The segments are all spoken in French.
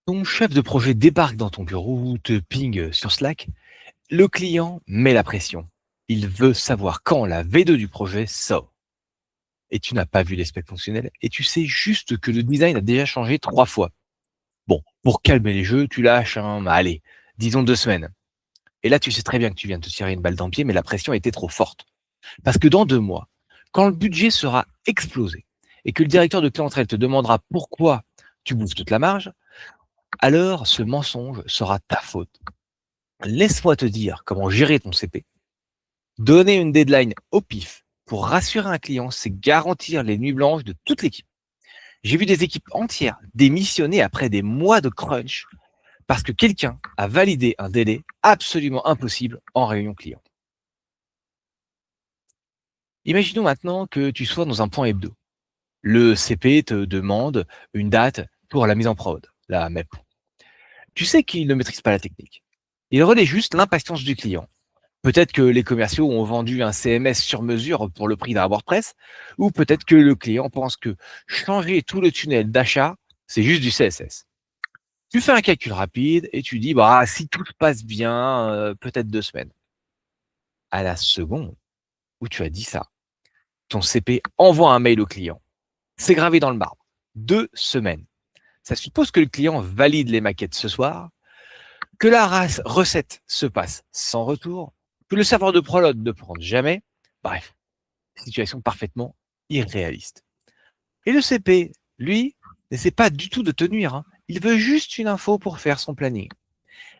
Ton chef de projet débarque dans ton bureau ou te ping sur Slack. Le client met la pression. Il veut savoir quand la V2 du projet sort. Et tu n'as pas vu les specs fonctionnels et tu sais juste que le design a déjà changé 3 fois. Bon, pour calmer les jeux, tu lâches allez, disons 2 semaines. Et là, tu sais très bien que tu viens de te tirer une balle dans le pied, mais la pression était trop forte. Parce que dans 2 mois, quand le budget sera explosé et que le directeur de clientèle te demandera pourquoi tu bouffes toute la marge, alors ce mensonge sera ta faute. Laisse-moi te dire comment gérer ton CP. Donner une deadline au pif pour rassurer un client, c'est garantir les nuits blanches de toute l'équipe. J'ai vu des équipes entières démissionner après des mois de crunch parce que quelqu'un a validé un délai absolument impossible en réunion client. Imaginons maintenant que tu sois dans un point hebdo. Le CP te demande une date pour la mise en prod, la MEP. Tu sais qu'il ne maîtrise pas la technique. Il relaie juste l'impatience du client. Peut-être que les commerciaux ont vendu un CMS sur mesure pour le prix d'un WordPress, ou peut-être que le client pense que changer tout le tunnel d'achat, c'est juste du CSS. Tu fais un calcul rapide et tu dis, bah, si tout se passe bien, peut-être 2 semaines. À la seconde où tu as dit ça, ton CP envoie un mail au client. C'est gravé dans le marbre. 2 semaines. Ça suppose que le client valide les maquettes ce soir, que la recette se passe sans retour, que le serveur de prod ne prend jamais. Bref, situation parfaitement irréaliste. Et le CP, lui, n'essaie pas du tout de te nuire, hein. Il veut juste une info pour faire son planning.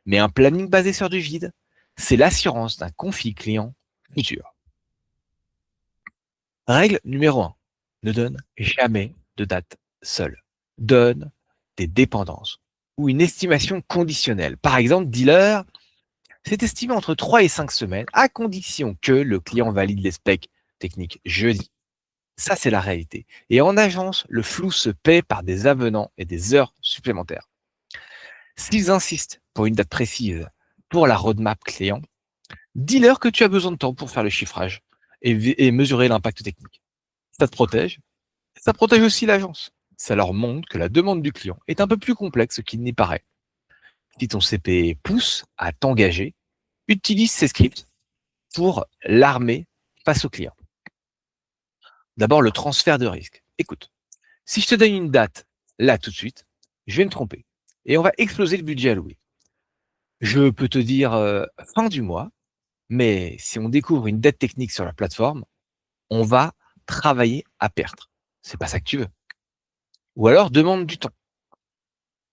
Mais un planning basé sur du vide, c'est l'assurance d'un conflit client futur. Règle numéro 1. Ne donne jamais de date seule. Donne des dépendances ou une estimation conditionnelle. Par exemple, dealer, c'est estimé entre 3 et 5 semaines à condition que le client valide les specs techniques jeudi. Ça, c'est la réalité. Et en agence, le flou se paie par des avenants et des heures supplémentaires. S'ils insistent pour une date précise pour la roadmap client, dis-leur que tu as besoin de temps pour faire le chiffrage et mesurer l'impact technique. Ça te protège. Ça protège aussi l'agence. Ça leur montre que la demande du client est un peu plus complexe qu'il n'y paraît. Si ton CP pousse à t'engager, utilise ces scripts pour l'armer face au client. D'abord, le transfert de risque. Écoute, si je te donne une date, là, tout de suite, je vais me tromper. Et on va exploser le budget alloué. Je peux te dire fin du mois, mais si on découvre une dette technique sur la plateforme, on va travailler à perdre. C'est pas ça que tu veux. Ou alors demande du temps.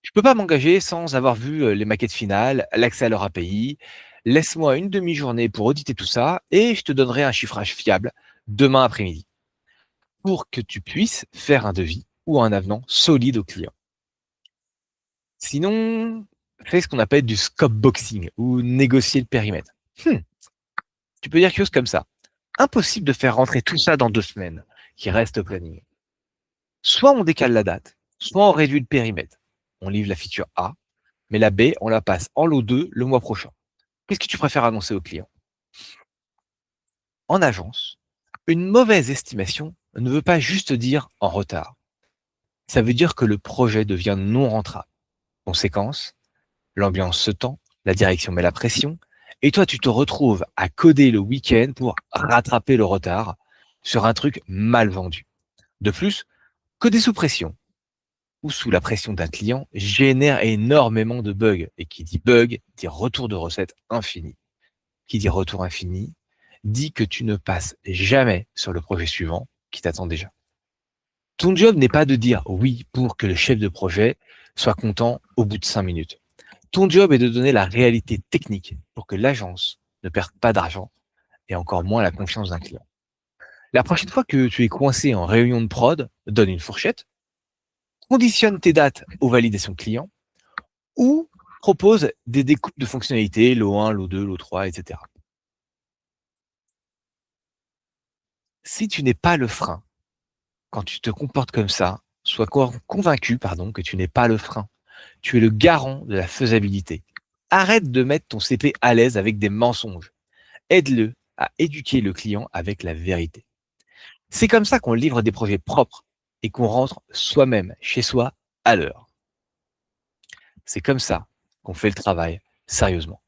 Je peux pas m'engager sans avoir vu les maquettes finales, l'accès à leur API. Laisse-moi une demi-journée pour auditer tout ça et je te donnerai un chiffrage fiable demain après-midi pour que tu puisses faire un devis ou un avenant solide au client. Sinon, fais ce qu'on appelle du scope boxing ou négocier le périmètre. Tu peux dire quelque chose comme ça. Impossible de faire rentrer tout ça dans 2 semaines, qui reste au planning. Soit on décale la date, soit on réduit le périmètre. On livre la feature A, mais la B, on la passe en lot 2 le mois prochain. Qu'est-ce que tu préfères annoncer au client? En agence, une mauvaise estimation ne veut pas juste dire en retard. Ça veut dire que le projet devient non rentable. Conséquence, l'ambiance se tend, la direction met la pression, et toi tu te retrouves à coder le week-end pour rattraper le retard sur un truc mal vendu. De plus, coder sous pression ou sous la pression d'un client génère énormément de bugs. Et qui dit bug, dit retour de recette infini. Qui dit retour infini, dit que tu ne passes jamais sur le projet suivant qui t'attend déjà. Ton job n'est pas de dire oui pour que le chef de projet soit content au bout de 5 minutes. Ton job est de donner la réalité technique pour que l'agence ne perde pas d'argent et encore moins la confiance d'un client. La prochaine fois que tu es coincé en réunion de prod, donne une fourchette, conditionne tes dates aux validations clients ou propose des découpes de fonctionnalités, lot 1, lot 2, lot 3, etc. Si tu n'es pas le frein, quand tu te comportes comme ça, sois convaincu que tu n'es pas le frein. Tu es le garant de la faisabilité. Arrête de mettre ton CP à l'aise avec des mensonges. Aide-le à éduquer le client avec la vérité. C'est comme ça qu'on livre des projets propres et qu'on rentre soi-même chez soi à l'heure. C'est comme ça qu'on fait le travail sérieusement.